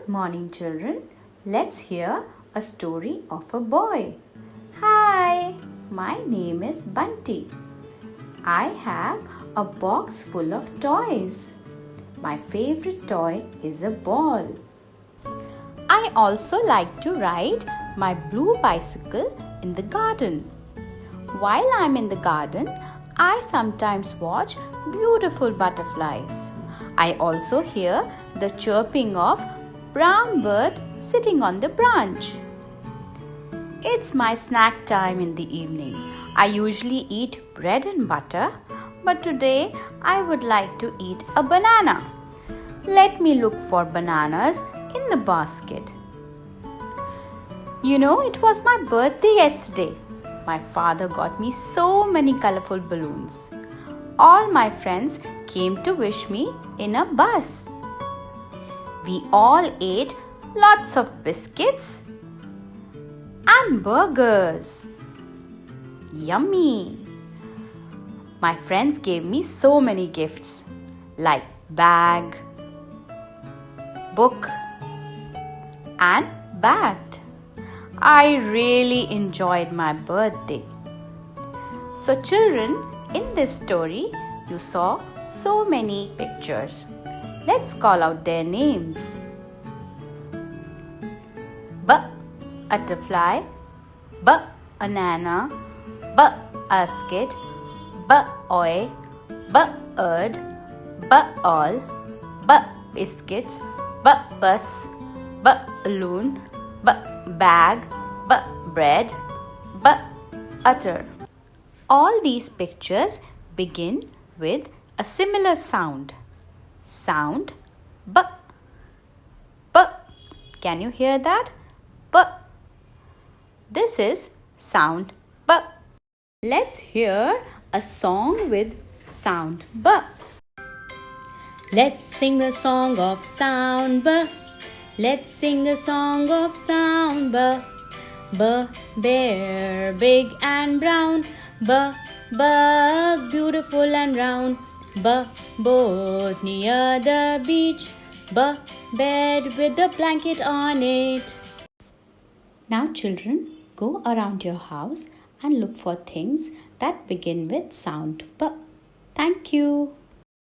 morning, children. Let's hear a story of a boy. Hi, my name is Bunty. I have a box full of toys. My favorite toy is a ball. I also like to ride my blue bicycle in the garden. While I'm in the garden, I sometimes watch beautiful butterflies. I also hear the chirping of brown bird sitting on the branch. It's my snack time in the evening. I usually eat bread and butter, but today I would like to eat a banana. Let me look for bananas in the basket. You know, it was my birthday yesterday. My father got me so many colorful balloons. All my friends came to wish me in a bus. We all ate lots of biscuits and burgers. Yummy! My friends gave me so many gifts like bag, book and bat. I really enjoyed my birthday. So children, in this story, you saw so many pictures. Let's call out their names. Butterfly, banana, basket, boy, bird, ball, biscuits, bus, balloon, bag, bread, butter. All these pictures begin with a similar sound. Sound b. Can you hear that? B. This is sound b. Let's hear a song with sound b. Let's sing a song of sound b. Let's sing a song of sound b. Bear, big and brown. Bug, beautiful and round. Boat near the beach. Bed with a blanket on it. Now children, go around your house and look for things that begin with sound b. Thank you.